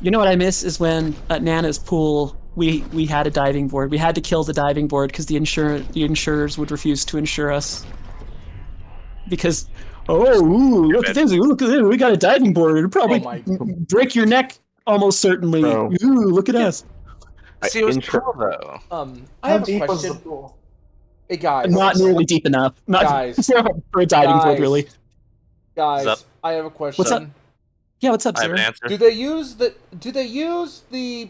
You know what I miss is when at Nana's pool we had a diving board. We had to kill the diving board because the insurers would refuse to insure us because look at this, look at this, we got a diving board. It'll probably break your neck almost certainly. Bro. Ooh, look at us. See, it was cool though. I have a question. Hey guys, Not nearly deep enough. Not Guys. for a diving board, really. guys, What's up? I have a question. What's up? Yeah, what's up, I have an sir? answer. Do they use the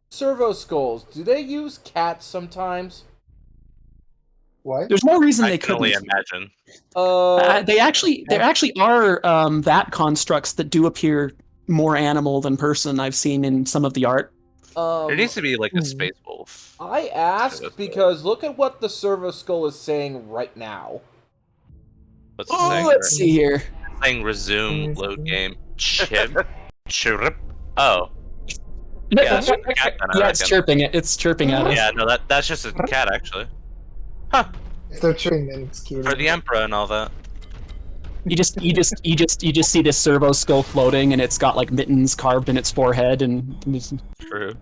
servo skulls? Do they use cats sometimes? What? There's no reason I they can couldn't. only imagine. There actually are that constructs that do appear more animal than person. I've seen in some of the art. There needs to be like a space wolf. I asked because look at what the servo skull is saying right now. What's it saying? Let's see here. It's saying resume load game. Chirp. Oh. Yeah, it's just a cat then, I Yeah, it's reckon. chirping it. It's chirping at us. Yeah, no, that's just a cat actually. Huh. If they're chewing, then it's cute. For the emperor and all that. You just see this servo skull floating, and it's got like mittens carved in its forehead, and True.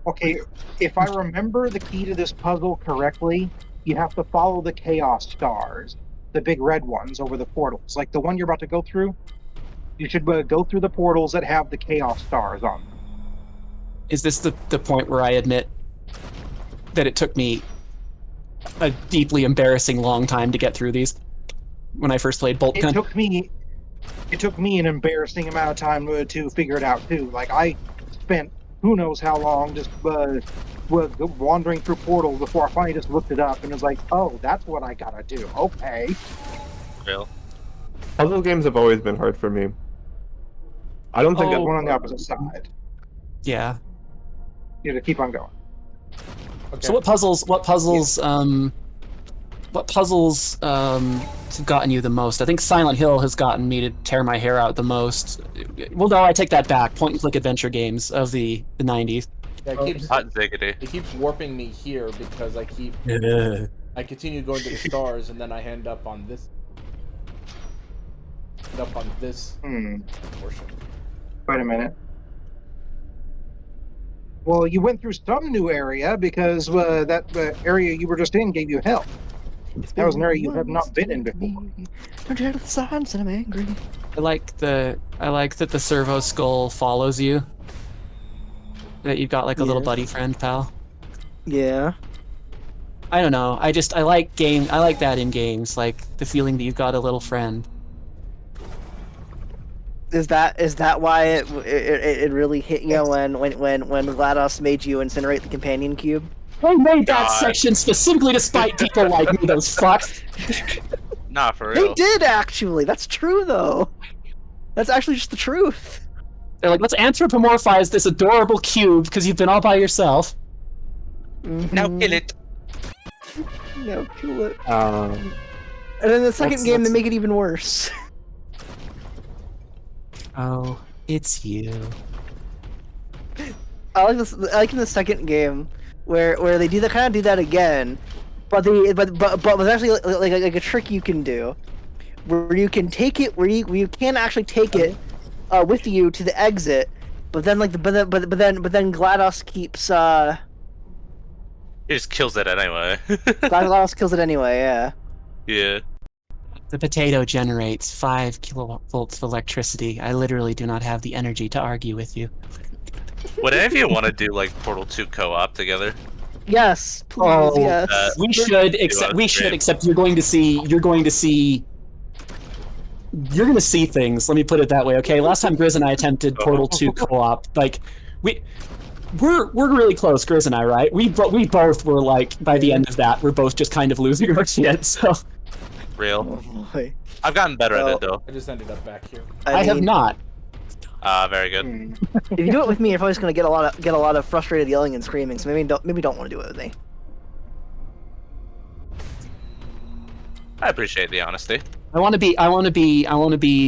Okay, if I remember the key to this puzzle correctly, you have to follow the chaos stars, the big red ones over the portals. Like the one you're about to go through, you should go through the portals that have the chaos stars on them. is this the point where I admit that it took me a deeply embarrassing long time to get through these when I first played Boltgun? It took me an embarrassing amount of time to figure it out too. Like I spent who knows how long just wandering through portals before I finally just looked it up and was like, oh, that's what I gotta do. Okay. Real. Puzzle games have always been hard for me. I don't think One on the opposite side. Yeah. You have to keep on going. Okay. So what puzzles have gotten you the most? I think Silent Hill has gotten me to tear my hair out the most. Well, no, I take that back. Point and click adventure games of the 90s. Yeah, Hot ziggity. it keeps warping me here because I continue going to the stars and then I end up on this. Portion. Wait a minute. Well, you went through some new area because that area you were just in gave you help. That was an area you have not been in before. Don't you have the signs and I'm angry. I like that the servo skull follows you. That you've got like a little buddy friend, pal. Yeah. I don't know. I like that in games, like the feeling that you've got a little friend. Is that why it really hit you when GLaDOS made you incinerate the companion cube? I made that God. section specifically to spite people like me, those fucks. Nah, for They real. did actually. That's true though. That's actually just the truth. They're like, let's anthropomorphize this adorable cube because you've been all by yourself. Now kill it. No, kill it. Um, And then the second game, they that's- make it even worse. Oh, it's you. I like this. I like in the second game where they do that again, but there's actually like a trick you can do, where you can take it where you can actually take it with you to the exit, but then then GLaDOS keeps He just kills it anyway. GLaDOS kills it anyway. Yeah. Yeah. The potato generates 5 kilovolts of electricity. I literally do not have the energy to argue with you. Would any of you want to do like Portal 2 co-op together? Yes, please. Oh, Yes. We should, except you're going to see things. Let me put it that way, okay? Last time Grizz and I attempted Portal 2 co-op, like we're really close, Grizz and I, right? We both were like, by the end of that, we're both just kind of losing our shit. So Real. Boy. I've gotten better at it though. I just ended up back here. I have mean, not. Very good. If you do it with me, you're probably just gonna get a lot of frustrated yelling and screaming. So maybe don't want to do it with me. I appreciate the honesty. I want to be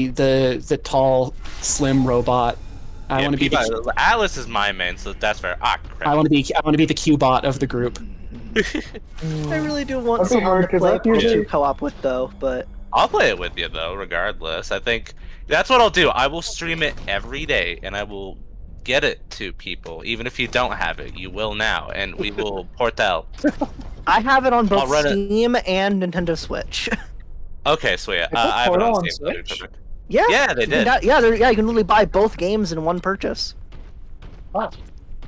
the tall, slim robot. I want to be Atlas is my main, so that's fair. Ah, crap. I want to be the Q-bot of the group. I really do want That'd be someone hard, to 'cause play that's usually- co-op with though, but I'll play it with you though, regardless. I think That's what I'll do. I will stream it every day, and I will get it to people. Even if you don't have it, you will now, and we will port out. I have it on I'll both run it. Steam and Nintendo Switch. Okay, sweet. put I have it Portal on on Steam. That'd be Switch? perfect. Yeah, Yeah, they you can did, yeah, you can literally buy both games in one purchase.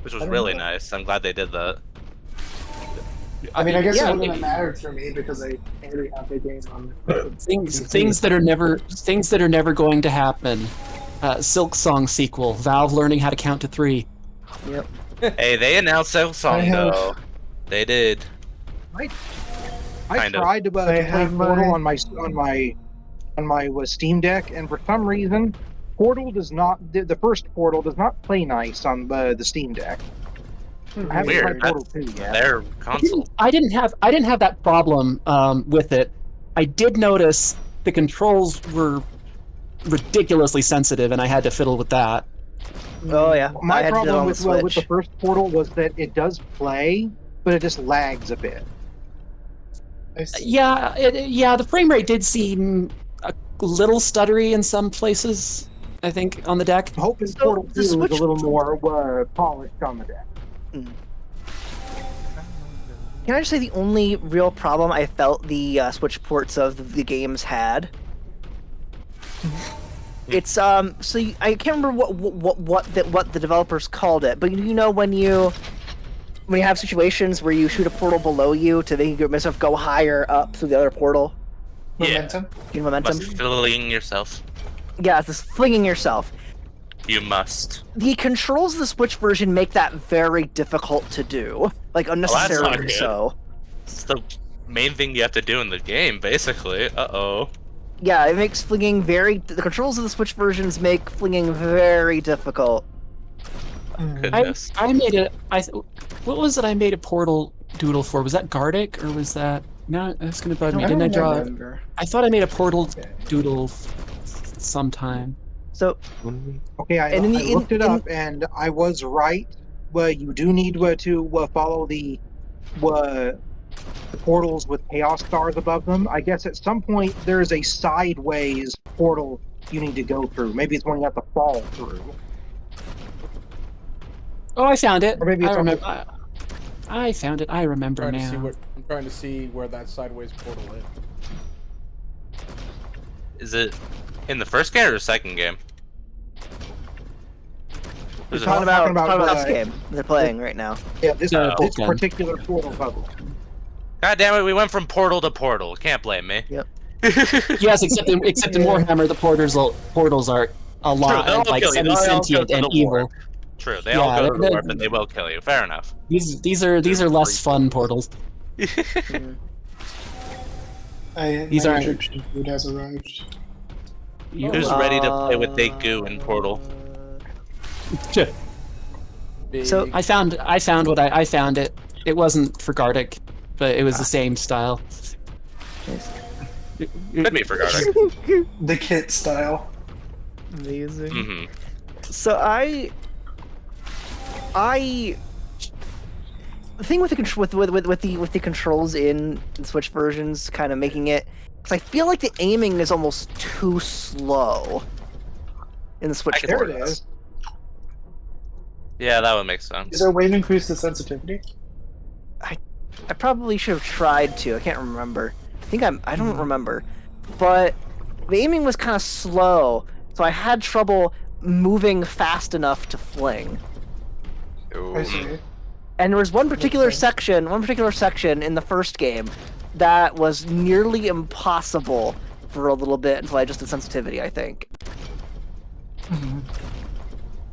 which was really nice. I'm glad they did that. I mean, I guess Yeah, it wouldn't have mattered for me because I already have the game on. Things that are never going to happen. Silk Song sequel. Valve learning how to count to 3. Yep. Hey, they announced Silk Song I have- though. They did. I Kind of. tried to I play have Portal my- on my Steam Deck, and for some reason, Portal does not. The first Portal does not play nice on the Steam Deck. I haven't Weird. tried Portal 2 yet. Their console. I didn't have that problem with it. I did notice the controls were ridiculously sensitive, and I had to fiddle with that. Oh yeah. I My had to do it problem on with the the Switch. first Portal was that it does play, but it just lags a bit. I see. Yeah, the frame rate did seem a little stuttery in some places. I think on the deck. I'm hoping So, Portal 2 the is a Switch- little more polished on the deck. Can I just say the only real problem I felt the Switch ports of the games had? It's so I can't remember what the developers called it, but you know when you have situations where you shoot a portal below you to make yourself go higher up through the other portal, Momentum. gain momentum. Must fling yourself. Yeah, it's this flinging yourself. You must. The controls of the Switch version make that very difficult to do, like not unnecessarily good. so. It's the main thing you have to do in the game, basically. Uh-oh. Yeah, it makes flinging very. The controls of the Switch versions make flinging very difficult. Goodness. I made it. What was it? I made a portal doodle for. Was that Gardic or was that? No, that's gonna bug me. I Didn't I don't draw? remember. I thought I made a portal doodle sometime. So Okay, I And looked it up, and I was right. Well, you do need to follow the portals with chaos stars above them. I guess at some point there's a sideways portal you need to go through. Maybe it's one you have to fall through. Oh, I found it. Or maybe it's I on the- remember. I found it. I remember I'm now. trying to see where that sideways portal is. Is it in the first game or the second game? we're Is it- talking about about, this game they're playing right now. Yeah, this Boltgun. particular portal bubble. God damn it, we went from portal to portal. Can't blame me. Yep. Yes, except in Warhammer, the portals are a lot they'll all like kill you. They'll all go semi-sentient to and the war. evil. True, they Yeah, all go to the they're- war, but they will kill you. Fair enough. These are less fun portals. Mm. These My aren't- Egyptian food has arrived. Who's ready to play with they goo in Portal? So- I found what I found it. It wasn't for Gardic, but it was the same style. Could be for Gardic. The kit style. Amazing. Mm-hmm. So I the thing with the controls in the Switch versions, kind of making it, because I feel like the aiming is almost too slow in the Switch I can There versions. it is. Yeah, that would make sense. Is there a way to increase the sensitivity? I probably should have tried to. I can't remember. I don't remember. But the aiming was kind of slow, so I had trouble moving fast enough to fling. Ooh. I see. And there was one particular section in the first game that was nearly impossible for a little bit until I just did sensitivity, I think.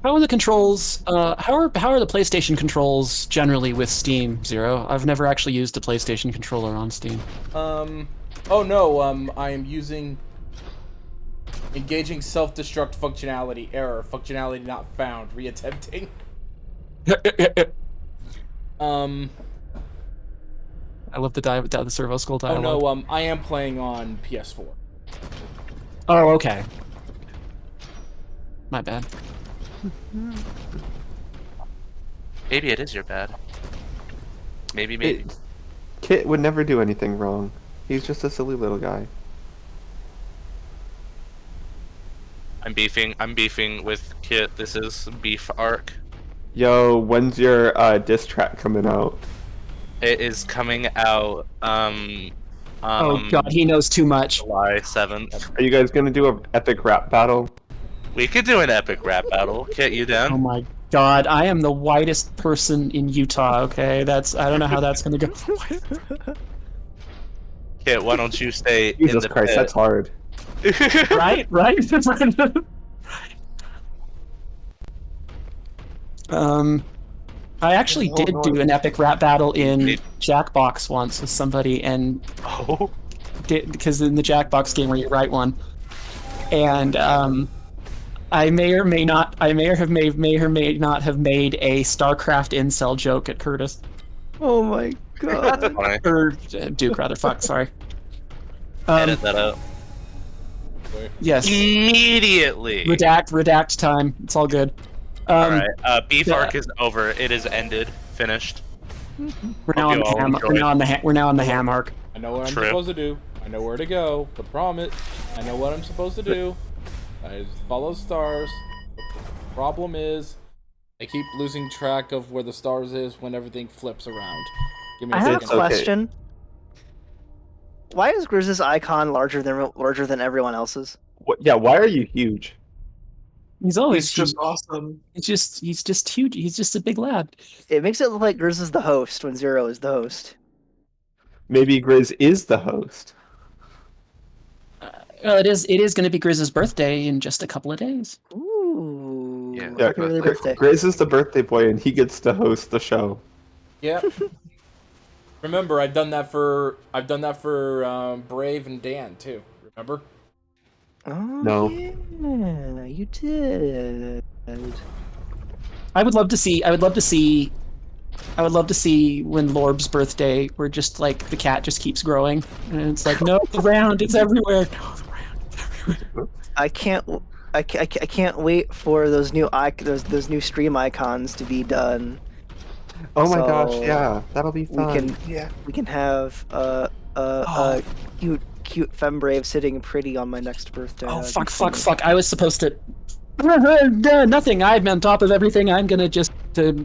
How are the controls? How are the PlayStation controls generally with Steam, Zero? I've never actually used a PlayStation controller on Steam. Oh no, I am using engaging self-destruct functionality. Error. Functionality not found. Reattempting. I love the servo skull Oh dialogue. no, I am playing on PS4. Oh, okay. My bad. Maybe it is your bad. Maybe. Kit would never do anything wrong. He's just a silly little guy. I'm beefing with Kit. This is beef arc. Yo, when's your diss track coming out? It is coming out Oh god, he knows too much. July 7th. Are you guys gonna do an epic rap battle? We could do an epic rap battle. Kit, you Oh down? my god, I am the whitest person in Utah, okay? I don't know how that's gonna go. Kit, why don't you stay in Jesus the Christ, pit? that's hard. Right? I actually Yeah, did no, do an epic rap battle in Jackbox once with somebody, and Oh. because in the Jackbox game where you write one, and I may or may not have made a StarCraft incel joke at Curtis Oh my god. Funny. or Duke rather. Fuck, sorry. Edit that out. Yes. Immediately. Redact time. It's all good. Alright, beef yeah. arc is over. It is ended. Finished. We're now Hope on you the all ham. enjoyed. We're now on the ham arc. I know what I'm True. supposed to do. I know where to go. The problem is, I know what I'm supposed to do. I just follow stars. The problem is, I keep losing track of where the stars is when everything flips around. Give me a I have a second. okay. question. Why is Grizz's icon larger than everyone else's? Yeah, why are you huge? He's always He's just awesome. he's just huge. He's just a big lad. It makes it look like Grizz is the host when Zero is the host. Maybe Grizz is the host. Well, it is going to be Grizz's birthday in just a couple of days. Ooh. Yeah. Yeah, Happy early birthday. Grizz is the birthday boy, and he gets to host the show. Yeah. Remember, I've done that for Brave and Dan too. Remember? Oh, No. yeah, you did. I would love to see when Lorb's birthday, where just like the cat just keeps growing, and it's like, no, the round, it's everywhere. No, the round, it's everywhere. I can't wait for those new those new stream icons to be done. Oh my So, gosh, yeah, that'll be fun. Yeah. We can have cute fembrave sitting pretty on my next birthday. Oh That'd be fuck! fun. I was supposed to. Nothing. I'm on top of everything. I'm gonna just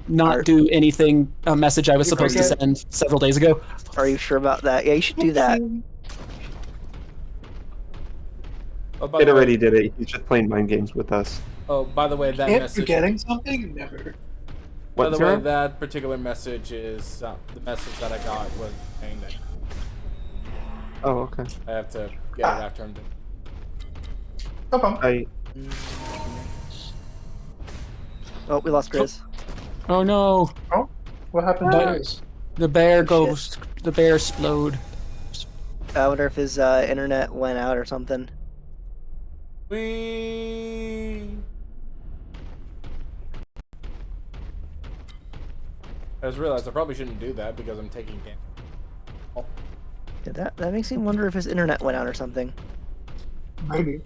not do anything. A message I was supposed to send several days ago. Are you sure about that? Yeah, you should do that. Oh, by It the way, already did it. He's just playing mind games with us. oh, by the way, that Can't message. forgetting something? Never. By What, the way, Zero? that particular message is the message that I got was saying that Oh, okay. I have to get it after I'm done. No problem. I Oh, we lost Grizz. Oh no! What happened to But- this? The bear goes. The bear explode. I wonder if his internet went out or something. Whee! I just realized I probably shouldn't do that because I'm taking damage. Yeah, that makes me wonder if his internet went out or something. Maybe.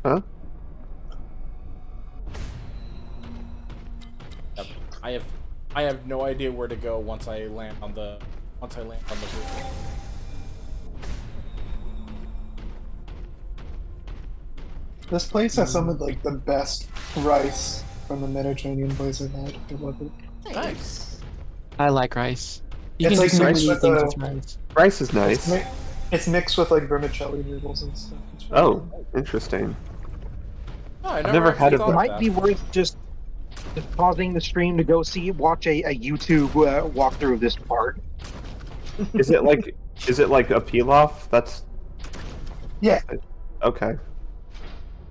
huh? Yep. I have no idea where to go once I land on the roof. This place has some of like the best rice from the Mediterranean place I've had. I love it. Nice. I like rice. You It's can like do so mixed many with things the- with rice. Rice is nice. It's mixed with like vermicelli noodles and stuff. It's really Oh, good. interesting. No, I never actually had it, thought but- of Might that. be worth just pausing the stream to go watch a YouTube walkthrough of this part. Is it like a peel off? That's Yeah. okay.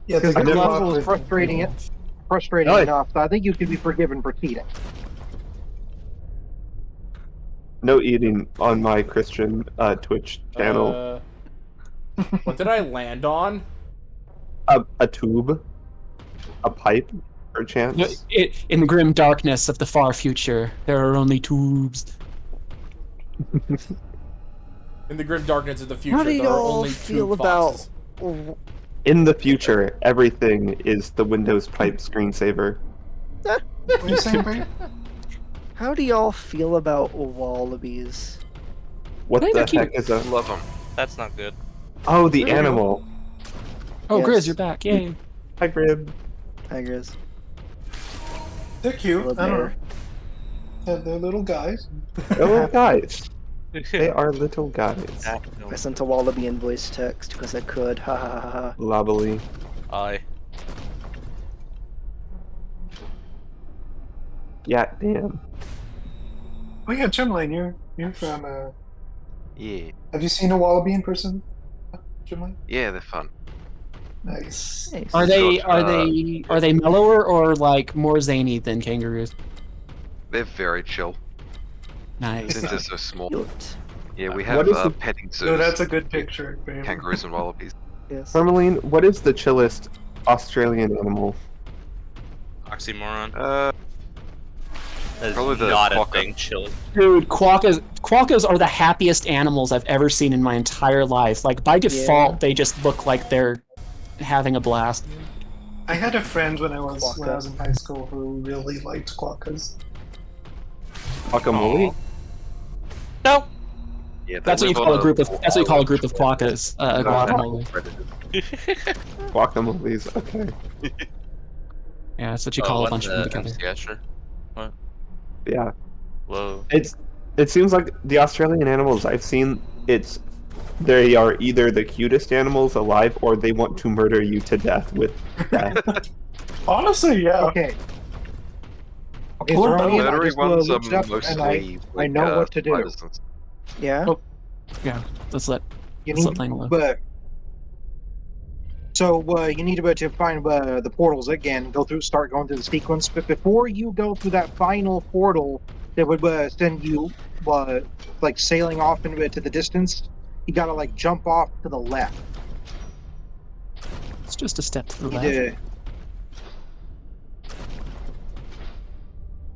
Yeah, it's Because like the a never- level lot is frustrating Oh, enough, so I think you can be forgiven for cheating. No eating on my Christian Twitch channel. What did I land on? A tube, a pipe, perchance. In the grim darkness of the far future, there are only tubes. In the grim darkness of the future, How do there are y'all only feel two about? foxes. In the future, everything is the Windows pipe screensaver. What are you saying, Brady? How do y'all feel about wallabies? What I think the they're heck is a? Love them. That's not good. Oh, the animal. Oh, Yes. Grizz, you're back! Yay! Hi, Grib. Tigers. They're cute. Little I don't know. bear. Yeah, they're little guys. They're little guys. They are little guys. I sent a Wallaby in voice text because I could. Ha ha ha ha. Lobbly. I. Yeah, damn. Oh yeah, Chimlane, you're from. Yeah, Have you seen a wallaby in person, Chimlane? yeah, they're fun. Nice. Nice. Are they Short, are they mellower or like more zany than kangaroos? They're very chill Nice. since they're so small. Cute. Yeah, we What have is the- petting zoos. No, that's a good picture. Graham. Kangaroos and wallabies. Yes. Tourmaline, what is the chillest Australian animal? Oxymoron. That is Probably the not a quokka. thing, chill. Dude, quokkas are the happiest animals I've ever seen in my entire life. Like by default, Yeah. they just look like they're having a blast. I had a friend when I was Quokka. in high school who really liked quokkas. Guacamole? No. Yeah, they That's what you live call on a group of. That's what you call a group of island. quokkas. Guacamole. Guacamoles, okay. Yeah, that's what you call a bunch of them together. Yeah, sure. Yeah. Whoa. It seems like the Australian animals I've seen, they are either the cutest animals alive or they want to murder you to death with death. Honestly, yeah. Okay. Okay, Poor Zeronian, I Murdery just ones are looked up and mostly. I know what to do. spiders and- Yeah. Oh. Yeah, let's let You let's need, let Lane alone. but so you need to find the portals again. Start going through the sequence. But before you go through that final portal that would send you like sailing off into the distance, you gotta like jump off to the left. It's just a step to the You left. need to-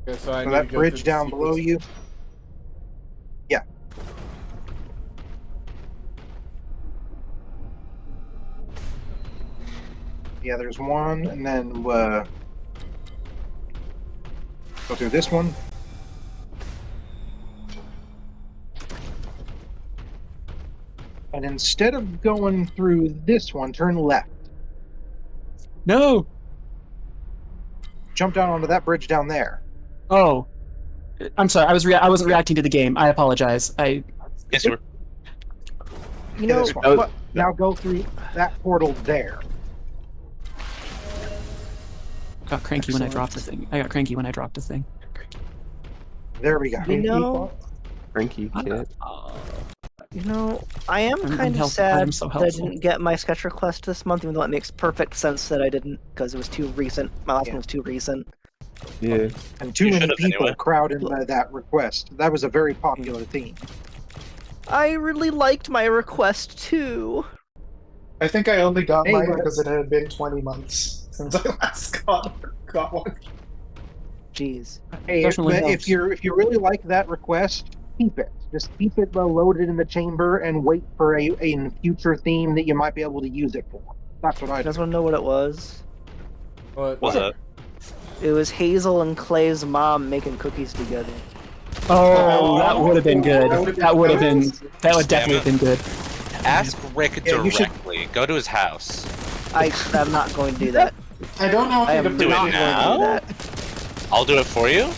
Okay, so I so need that to go bridge through the down below sequence. you. Yeah. Yeah, there's one, and then go through this one. And instead of going through this one, turn left. No. Jump down onto that bridge down there. Oh. I'm sorry. I wasn't reacting to the game. I apologize. Yes, you were. You Yeah, know this one. Oh, what? Now go through that portal there. got cranky when I dropped the thing. I got cranky when I dropped the thing. There we go. You know. Cranky kid. You know, I am I'm kind of help- sad I'm so that I helpful. didn't get my sketch request this month, even though it makes perfect sense that I didn't because it was too recent. My last one was too recent. Yeah. And too You many should've people anyway. crowded that request. That was a very popular theme. I really liked my request too. I think I only got Hey, mine but- because it had been 20 months since I last got one. Jeez. Hey, Definitely but helps. if you really like that request, keep it. Just keep it loaded in the chamber and wait for a future theme that you might be able to use it for. That's what I You do. guys want to know what it was? What? What's up? It was Hazel and Clay's mom making cookies together. Oh, that would have been good. That would definitely have been good. Ask Rick Yeah, you should- directly. Go to his house. I'm not going to do that. I don't know if I you'd am Do it not appreciate now. going to do that. I'll do it for you.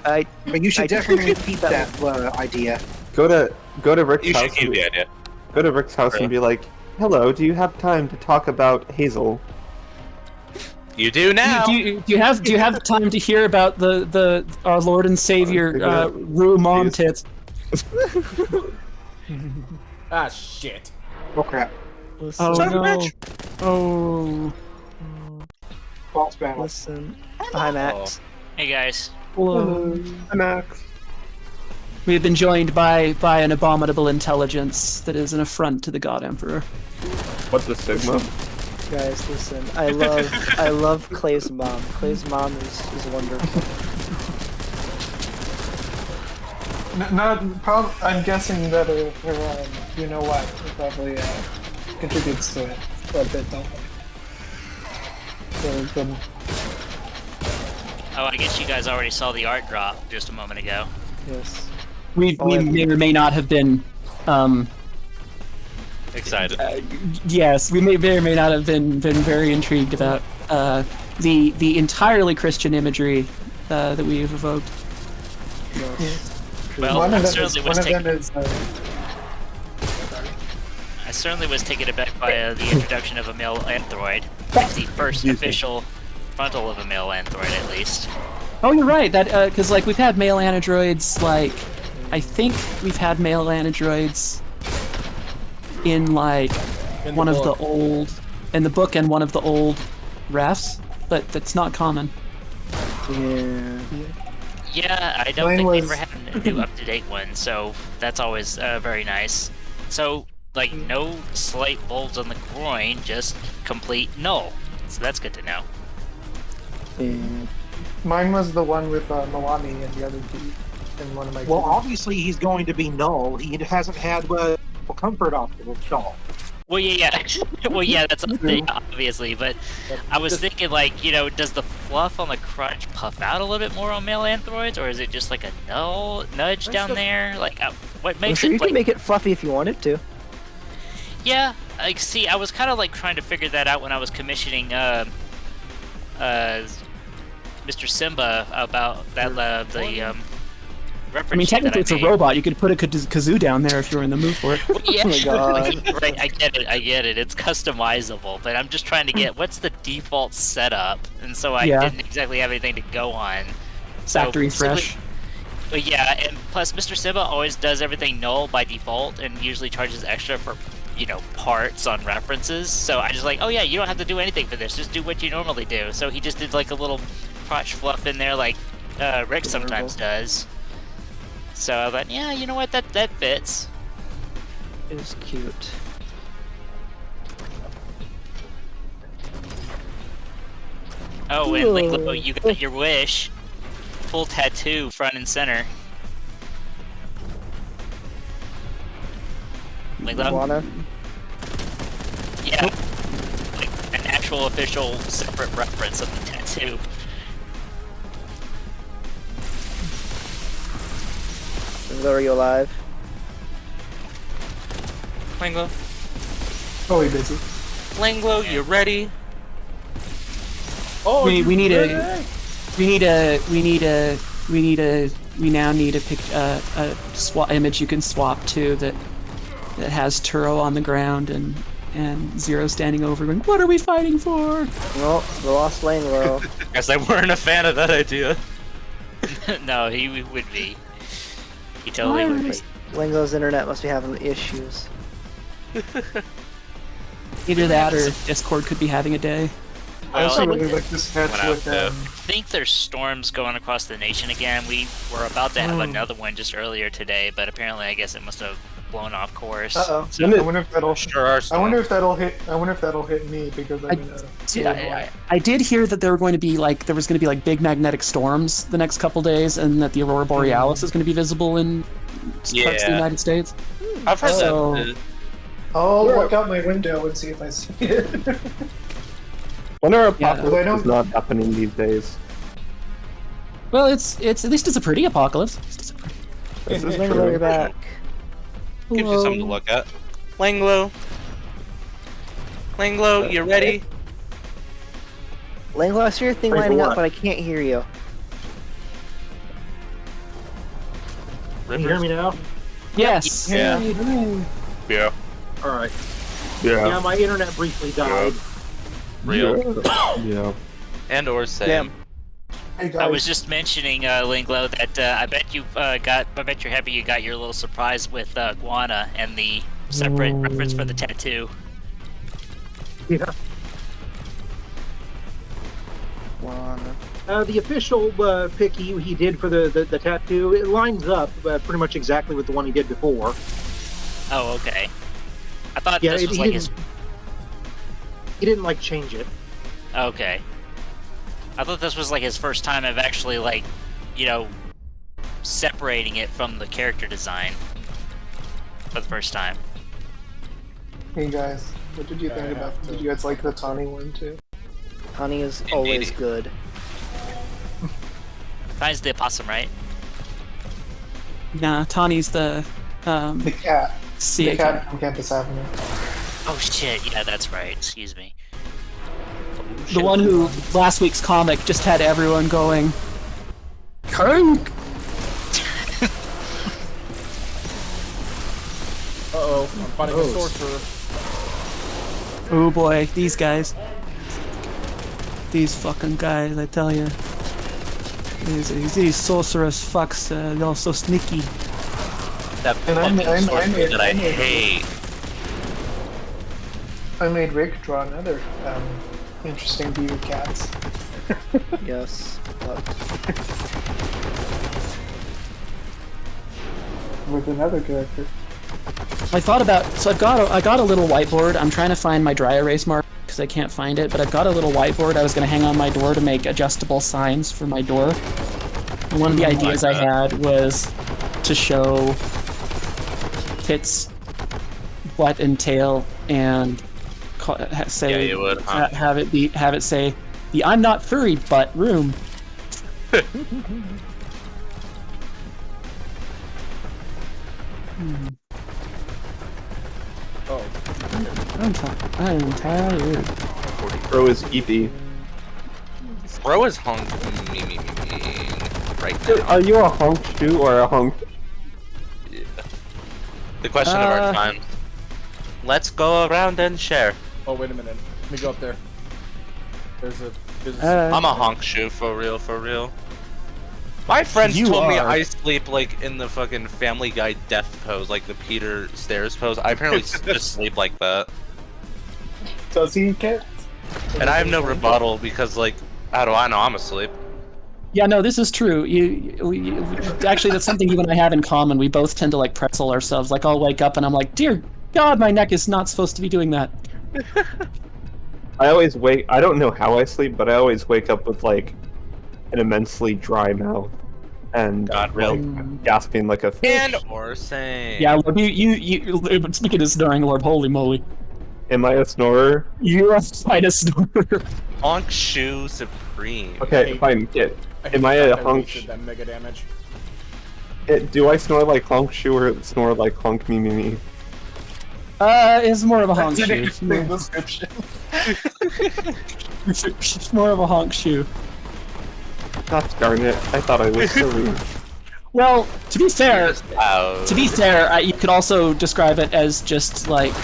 But you should I- definitely keep that that idea. Go to Rick's You house. should keep the idea. Go to Rick's house and be like, "Hello, do you have time to talk about Hazel?" You do now. Do you have time to hear about the our Lord and Savior Rue Mom Tits? Ah, shit. Oh crap. Listen, Oh Son of a no! bitch. Oh. False battle. listen. Hi, Max. Hey guys. Hello. Max. We have been joined by an abominable intelligence that is an affront to the God Emperor. What's the Sigma? Guys, listen. I love Clay's mom. Clay's mom is wonderful. I'm guessing that her you know what, it probably contributes to it quite a bit, don't they? The Oh, I guess you guys already saw the art drop just a moment ago. Yes. We may or may not have been Excited. Yes, we may or may not have been very intrigued about the entirely Christian imagery that we've evoked. Well, one I of them certainly is. was One of taken. them is. I certainly was taken aback by the introduction of a male android. It's the first official frontal of a male android, at least. Oh, you're right. That because like we've had male androids. Like I think we've had male androids in like In the one of book. the old in the book and one of the old refs, but that's not common. Yeah. Yeah, I don't Mine think we was- ever had a new up-to-date one, so that's always very nice. So, like, no slight bulbs on the groin, just complete null. So that's good to know. Yeah. Mine was the one with Milani and the other two in one of my. Well, teams. obviously he's going to be null. He hasn't had comfort optical null. Well, yeah. Well, yeah, that's obviously, but I was thinking, like, you know, does the fluff on the crotch puff out a little bit more on male androids, or is it just like a null nudge down there? Like, what I'm makes sure it you like? can make it fluffy if you wanted to. Yeah, like, see, I was kind of like trying to figure that out when I was commissioning Mr. Simba about that the reference. I mean, sheet that technically, it's a made. robot. You could put a kazoo down there if you were in the mood for it. Yeah, Oh my God. right. I get it. It's customizable, but I'm just trying to get what's the default setup, and so I Yeah. didn't exactly have anything to go on. So Factory simply- fresh. But yeah, and plus Mr. Simba always does everything null by default, and usually charges extra for, you know, parts on references. So I just like, oh yeah, you don't have to do anything for this. Just do what you normally do. So he just did like a little crotch fluff in there, like Rick sometimes does. So I thought, yeah, you know what, that fits. It was cute. Oh, and Ooh. Linglo, you got your wish. Full tattoo, front and center. Linglo? Wanna? Yeah. Like an actual official separate reference of the tattoo. Are you alive? Langlo? Probably busy. Langlo, you ready? Oh, We you need ready? we now need a swap image you can swap to that has Turo on the ground and Zero standing over going, what are we fighting for? Well, the lost lane low. Guess I weren't a fan of that idea. No, he would be. He totally would be. Lingo's internet must be having issues. Either that or Discord could be having a day. I also Well, really like this patch Went out with there. I think there's storms going across the nation again. We were about to have another one just earlier today, but apparently I guess it must have blown off course. Uh-oh. So, I wonder if that'll. Sure are. I wonder if that'll hit. I wonder if that'll hit me because I'm in a. Yeah, I did hear that there was going to be like big magnetic storms the next couple days, and that the aurora borealis is going to be visible in parts of the Yeah. United States. I've heard So- that. I'll look out my window and see if I see it. When our Yeah. apocalypse I don't- is not happening these days. Well, it's at least it's a pretty apocalypse. This is Lingo, you're true. back. Gives you something to look at. Langlo. Langlo, you ready? Lingo, I see your thing Wait, lining what? up, but I can't hear you. Can you hear me now? Yes. Yeah. Yeah. All right. Yeah, Yeah. my internet briefly died. Real. Yeah. And or same. Yeah. Hey guys. I was just mentioning, Linglo, that I bet you're happy you got your little surprise with Guana and the separate reference for the tattoo. Yeah. Wanna. The official pick he did for the tattoo, it lines up pretty much exactly with the one he did before. Oh, okay. I thought Yeah, this was like his. He didn't like change it. Okay. I thought this was like his first time of actually like, you know, separating it from the character design for the first time. Hey guys, what did you think about? Did you guys like the Tawny one too? Honey is always good. Tini's the opossum, right? Nah, Tawny's the The cat. sea The cat from Campus Avenue. Oh shit! Yeah, that's right. Excuse me. The one who last week's comic just had everyone going, Kunk! Uh-oh, I'm fighting a sorcerer. Oh boy, these guys. These fucking guys, I tell you. These sorceress fucks, they're all so sneaky. That And fucking sorcerer that I made- hate. I made Rick draw another interesting beaver cats. Yes. With another character. I thought about, so I got a little whiteboard. I'm trying to find my dry erase mark because I can't find it, but I've got a little whiteboard I was going to hang on my door to make adjustable signs for my door. And one of the ideas I had was to show Kit's butt and tail and say, Yeah, you would, huh? have it say the "I'm not furry but" room. Oh, I'm tired. Bro is eepy. Bro is hung me right now. Are you a honk shoe or a honk? The question of our time. Let's go around and share. oh, wait a minute. Let me go up there. There's a. I'm a honk shoe for real, for real. My friends You told me are. I sleep like in the fucking Family Guy death pose, like the Peter Stairs pose. I apparently just sleep like that. Does he, Kit? And I have no rebuttal because, like, how do I know I'm asleep? Yeah, no, this is true. Actually, that's something you and I have in common. We both tend to like pretzel ourselves. Like, I'll wake up and I'm like, dear God, my neck is not supposed to be doing that. I always wake. I don't know how I sleep, but I always wake up with like an immensely dry mouth and God, really? like, gasping like a fish. And or same. Yeah, Lord, you speaking of snoring, Lord, holy moly. Am I a snorer? You're a fight a snorer. Honk shoe supreme. Okay, fine. Get. hate Am I the a fact that we honk? did that mega damage. Do I snore like honk shoe or snore like honk me me me? It's more of a honk That's an shoe. interesting description. It's more of a honk shoe. Gosh darn it! I thought I was silly. Well, to be fair, Ow. you could also describe it as just like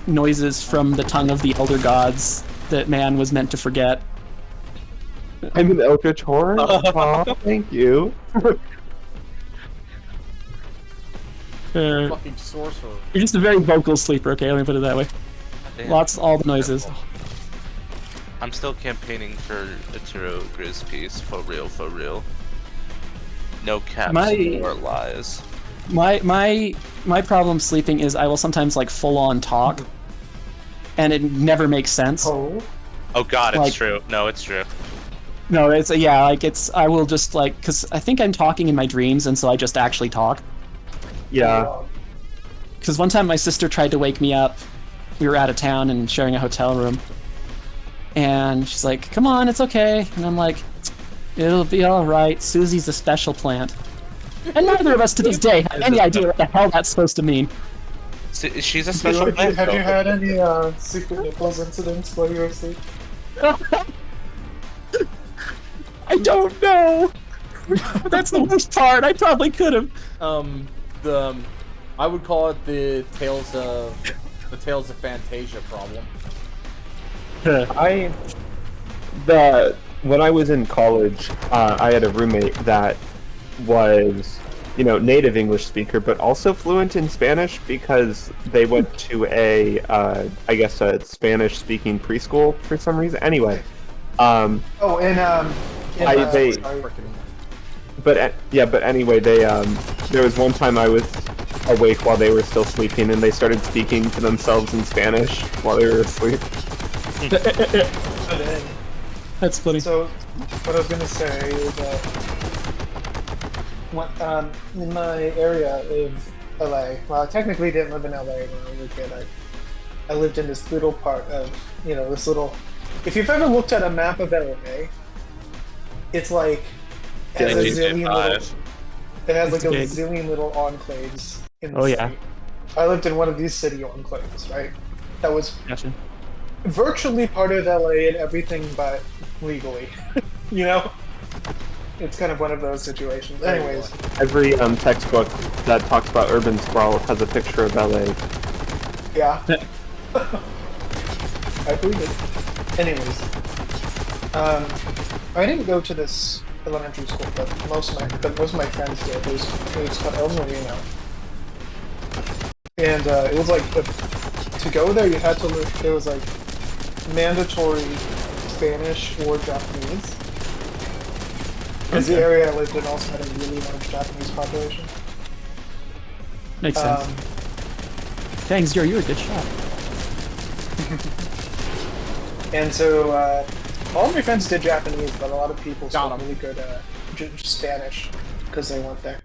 noises from the tongue of the elder gods that man was meant to forget. I'm an eldritch horror. Aw, thank you. Fucking sorcerer. You're just a very vocal sleeper, okay? Let me put it that way. Damn. All the noises. I'm still campaigning for a Turo Grizz piece, for real, for real. No caps or lies. My problem sleeping is I will sometimes like full on talk, and it never makes sense. Oh. Oh god, it's Like- true. No, it's true. No, I will just like, because I think I'm talking in my dreams, and so I just actually talk. Yeah. Because one time my sister tried to wake me up. We were out of town and sharing a hotel room. And she's like, come on, it's okay. And I'm like, it'll be alright. Susie's a special plant. And neither of us to this day have any idea what the hell that's supposed to mean. She's a special Have plant. you had any secret nipples incidents while you were asleep? I don't know. That's the worst part. I probably could have. I would call it the Tales of Fantasia problem. When I was in college, I had a roommate that was, native English speaker, but also fluent in Spanish because they went to a Spanish-speaking preschool for some reason. Anyway, but anyway, there was one time I was awake while they were still sleeping, and they started speaking to themselves in Spanish while they were asleep. That's funny. So, what I was gonna say is that in my area of LA, well, I technically didn't live in LA when I was a kid. I lived in this little part of, this little. If you've ever looked at a map of LA, it's like it has a zillion little. It has like a big. zillion little enclaves in the Oh, yeah. state. I lived in one of these city enclaves, right? That was Gotcha. virtually part of LA and everything but legally. You know? It's kind of one of those situations. Anyways, Every textbook that talks about urban sprawl has a picture of LA. yeah. I believe it. Anyways, I didn't go to this elementary school, but most of my friends did. It was called El Marino, and it was like to go there you had to learn. It was like mandatory Spanish or Japanese. Because the area I lived in also had a really large Japanese population. Makes sense. Dang, Zero, you're a good shot. And so all of my friends did Japanese, but a lot of people Got spoke 'em. really good Spanish because they went there.